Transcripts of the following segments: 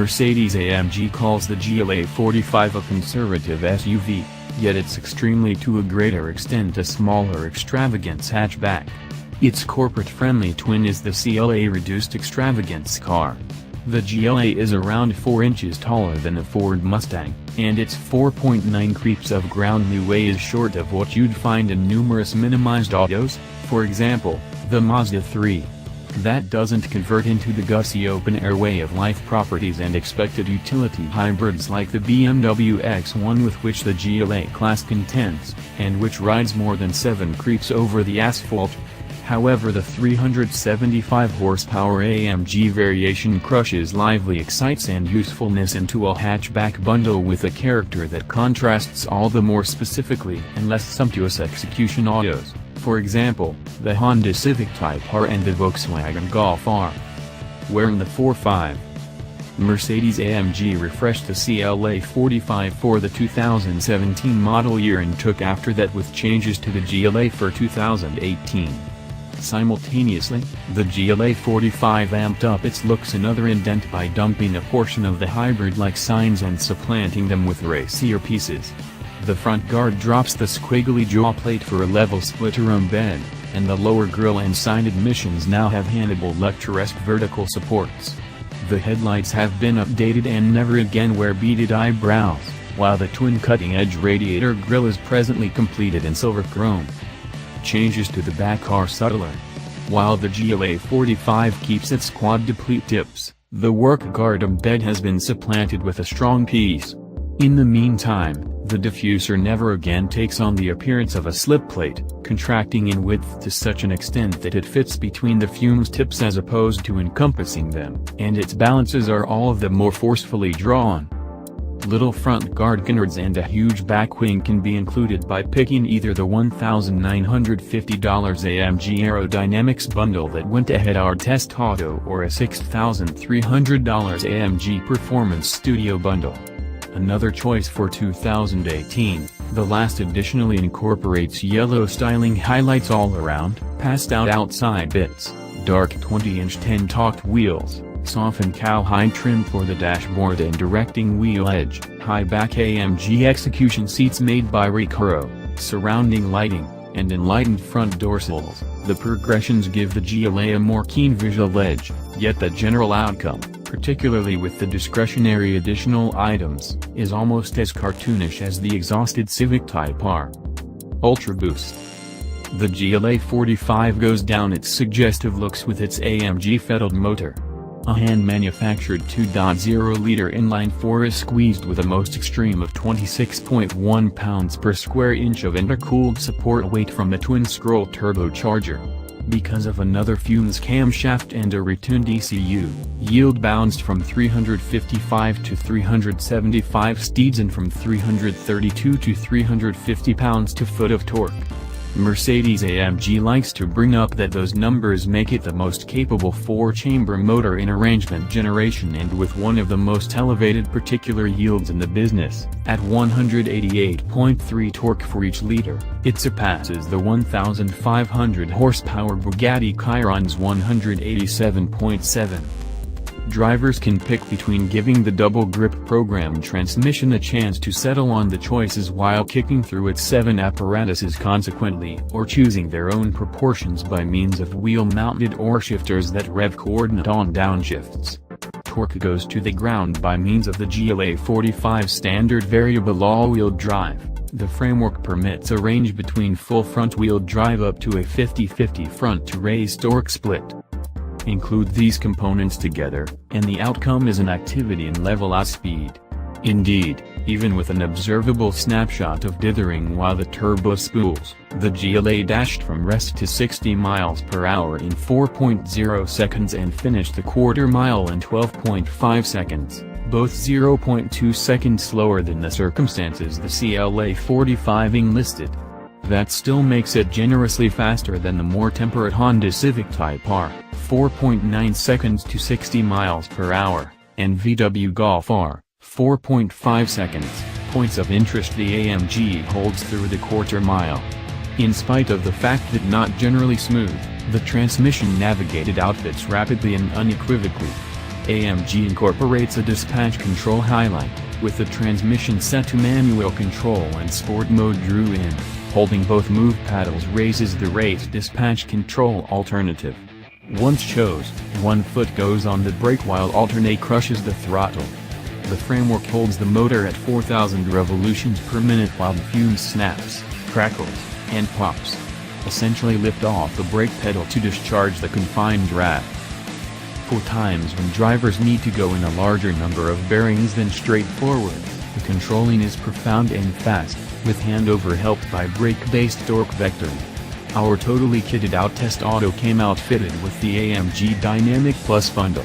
Mercedes AMG calls the GLA45 a conservative SUV, yet it's extremely to a greater extent a smaller extravagance hatchback. Its corporate-friendly twin is the CLA reduced extravagance car. The GLA is around 4 inches taller than a Ford Mustang, and its 4.9 creeps of ground leeway is short of what you'd find in numerous minimized autos, for example, the Mazda 3. That doesn't convert into the gutsy open-air way of life properties and expected utility hybrids like the BMW X1 with which the GLA-class contends, and which rides more than 7 creeps over the asphalt. However, the 375 horsepower AMG variation crushes lively excites and usefulness into a hatchback bundle with a character that contrasts all the more specifically and less sumptuous execution autos, for example, the Honda Civic Type R and the Volkswagen Golf R. Wearing the 4.5. Mercedes AMG refreshed the GLA45 for the 2017 model year and took after that with changes to the GLA for 2018. Simultaneously, the GLA45 amped up its looks another indent by dumping a portion of the hybrid-like signs and supplanting them with racier pieces. The front guard drops the squiggly jaw plate for a level split-around bed, and the lower grille and side admissions now have Hannibal Lecter-esque vertical supports. The headlights have been updated and never again wear beaded eyebrows, while the twin cutting-edge radiator grille is presently completed in silver chrome. Changes to the back are subtler. While the GLA45 keeps its quad-deplete tips, the work guard bed has been supplanted with a strong piece. In the meantime, the diffuser never again takes on the appearance of a slip plate, contracting in width to such an extent that it fits between the fumes tips as opposed to encompassing them, and its balances are all of the more forcefully drawn. Little front guard canards and a huge back wing can be included by picking either the $1,950 AMG Aerodynamics bundle that went ahead our test auto or a $6,300 AMG Performance Studio bundle. Another choice for 2018, the last additionally incorporates yellow styling highlights all around, passed out outside bits, dark 20-inch 10-talked wheels, softened cowhide trim for the dashboard and directing wheel edge, high back AMG execution seats made by Recaro, surrounding lighting, and enlightened front dorsals. The progressions give the GLA a more keen visual edge, yet the general outcome, particularly with the discretionary additional items, is almost as cartoonish as the exhausted Civic Type R. Ultra Boost. The GLA45 goes down its suggestive looks with its AMG fettled motor. A hand-manufactured 2.0-liter inline-4 is squeezed with a most extreme of 26.1 pounds per square inch of intercooled support weight from the twin-scroll turbocharger. Because of another fumes camshaft and a retuned ECU, yield bounced from 355 to 375 steeds and from 332 to 350 pounds-to-foot of torque. Mercedes AMG likes to bring up that those numbers make it the most capable 4-chamber motor in arrangement generation and with one of the most elevated particular yields in the business. At 188.3 torque for each liter, it surpasses the 1,500 horsepower Bugatti Chiron's 187.7. Drivers can pick between giving the double grip program transmission a chance to settle on the choices while kicking through its 7 apparatuses consequently, or choosing their own proportions by means of wheel-mounted or shifters that rev coordinate on downshifts. Torque goes to the ground by means of the GLA45 standard variable all-wheel drive. The framework permits a range between full front-wheel drive up to a 50-50 front-to-race torque split. Include these components together, and the outcome is an activity in level out speed. Indeed, even with an observable snapshot of dithering while the turbo spools, the GLA dashed from rest to 60 miles per hour in 4.0 seconds and finished the quarter mile in 12.5 seconds, both 0.2 seconds slower than the circumstances the GLA45 enlisted. That still makes it generously faster than the more temperate Honda Civic Type R, 4.9 seconds to 60 miles per hour, and VW Golf R, 4.5 seconds, points of interest the AMG holds through the quarter mile. In spite of the fact that not generally smooth, the transmission navigated outfits rapidly and unequivocally. AMG incorporates a dispatch control highlight, with the transmission set to manual control and sport mode drew in. Holding both move paddles raises the rate dispatch control alternative. Once chose, one foot goes on the brake while alternate crushes the throttle. The framework holds the motor at 4,000 revolutions per minute while the fuse snaps, crackles, and pops. Essentially lift off the brake pedal to discharge the confined draft. For times when drivers need to go in a larger number of bearings than straightforward, the controlling is profound and fast, with handover helped by brake-based torque vectoring. Our totally kitted out test auto came outfitted with the AMG Dynamic Plus bundle.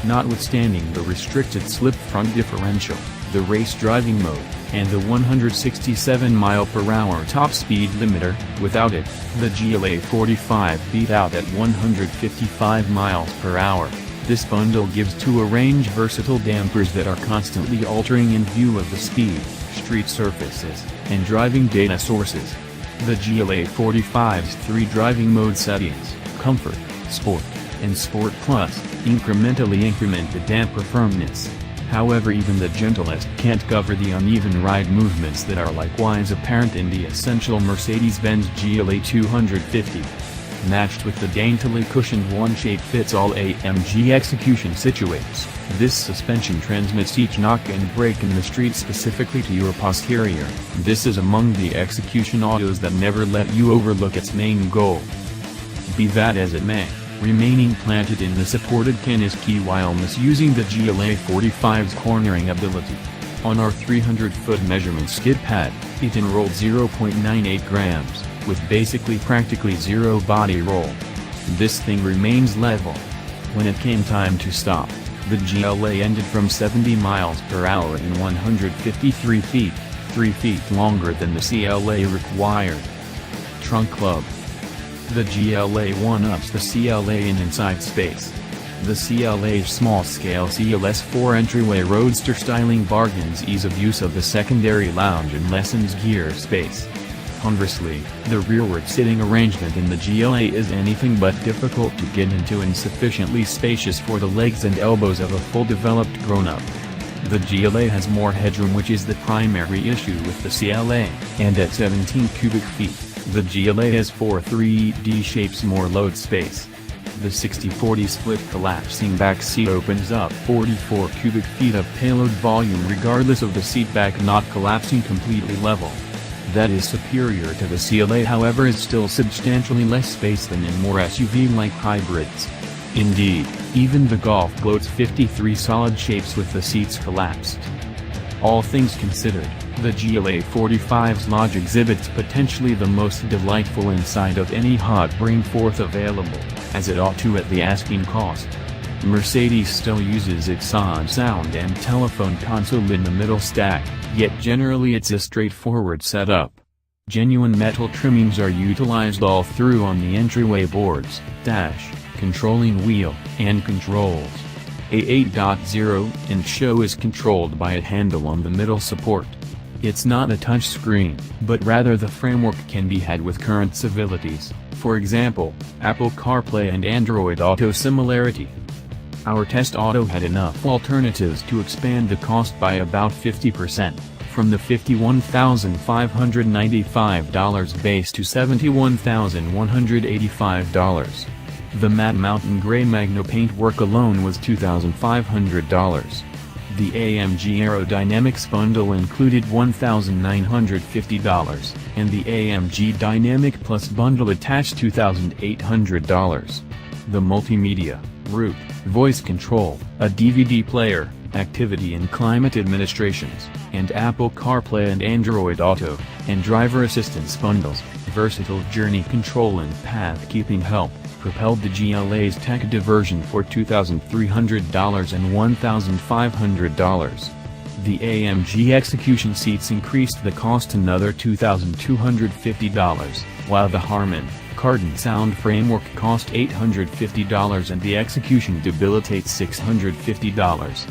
Notwithstanding the restricted slip front differential, the race driving mode, and the 167 mph top speed limiter, without it, the GLA45 beat out at 155 mph. This bundle gives two range versatile dampers that are constantly altering in view of the speed, street surfaces, and driving data sources. The GLA45's three driving mode settings, Comfort, Sport, and Sport Plus, incrementally increment the damper firmness. However, even the gentlest can't cover the uneven ride movements that are likewise apparent in the essential Mercedes-Benz GLA250. Matched with the daintily cushioned one-shape-fits-all AMG execution situates, this suspension transmits each knock and brake in the street specifically to your posterior. This is among the execution autos that never let you overlook its main goal. Be that as it may, remaining planted in the supported can is key while misusing the GLA45's cornering ability. On our 300-foot measurement skid pad, it enrolled 0.98 grams, with practically zero body roll. This thing remains level. When it came time to stop, the GLA ended from 70 mph in 153 feet, 3 feet longer than the CLA required. Trunk Club. The GLA one-ups the CLA in inside space. The CLA's small-scale CLS4 entryway roadster styling bargains ease of use of the secondary lounge and lessens gear space. Conversely, the rearward sitting arrangement in the GLA is anything but difficult to get into and sufficiently spacious for the legs and elbows of a full-developed grown-up. The GLA has more headroom, which is the primary issue with the CLA, and at 17 cubic feet, the GLA has 4 3D shapes more load space. The 60-40 split collapsing back seat opens up 44 cubic feet of payload volume regardless of the seat back not collapsing completely level. That is superior to the CLA, however is still substantially less space than in more SUV-like hybrids. Indeed, even the Golf gloats 53 solid shapes with the seats collapsed. All things considered, the GLA45's lodge exhibits potentially the most delightful inside of any hot bring forth available, as it ought to at the asking cost. Mercedes still uses its sound and telephone console in the middle stack, yet generally it's a straightforward setup. Genuine metal trimmings are utilized all through on the entryway boards, dash, controlling wheel, and controls. A 8.0-inch show is controlled by a handle on the middle support. It's not a touchscreen, but rather the framework can be had with current civilities, for example, Apple CarPlay and Android Auto similarity. Our test auto had enough alternatives to expand the cost by about 50%, from the $51,595 base to $71,185. The matte mountain gray Magno paintwork alone was $2,500. The AMG Aerodynamics bundle included $1,950, and the AMG Dynamic Plus bundle attached $2,800. The multimedia, route, voice control, a DVD player, activity and climate administrations, and Apple CarPlay and Android Auto, and driver assistance bundles, versatile journey control and path-keeping help, propelled the GLA's tech diversion for $2,300 and $1,500. The AMG execution seats increased the cost another $2,250, while the Harman Kardon sound framework cost $850 and the execution debilitates $650.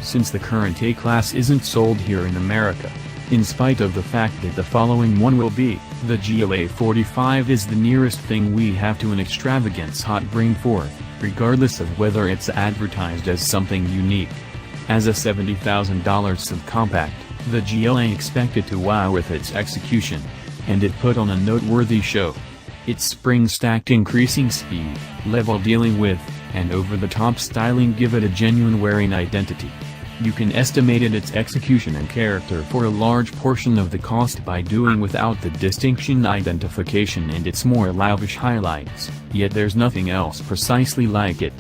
Since the current A-Class isn't sold here in America, in spite of the fact that the following one will be, the GLA45 is the nearest thing we have to an extravagance hot bring forth. regardless of whether it's advertised as something unique. As a $70,000 subcompact, the GLA expected to wow with its execution, and it put on a noteworthy show. Its spring-stacked increasing speed, level dealing with, and over-the-top styling give it a genuine wearing identity. You can estimate its execution and character for a large portion of the cost by doing without the distinction identification and its more lavish highlights, yet there's nothing else precisely like it.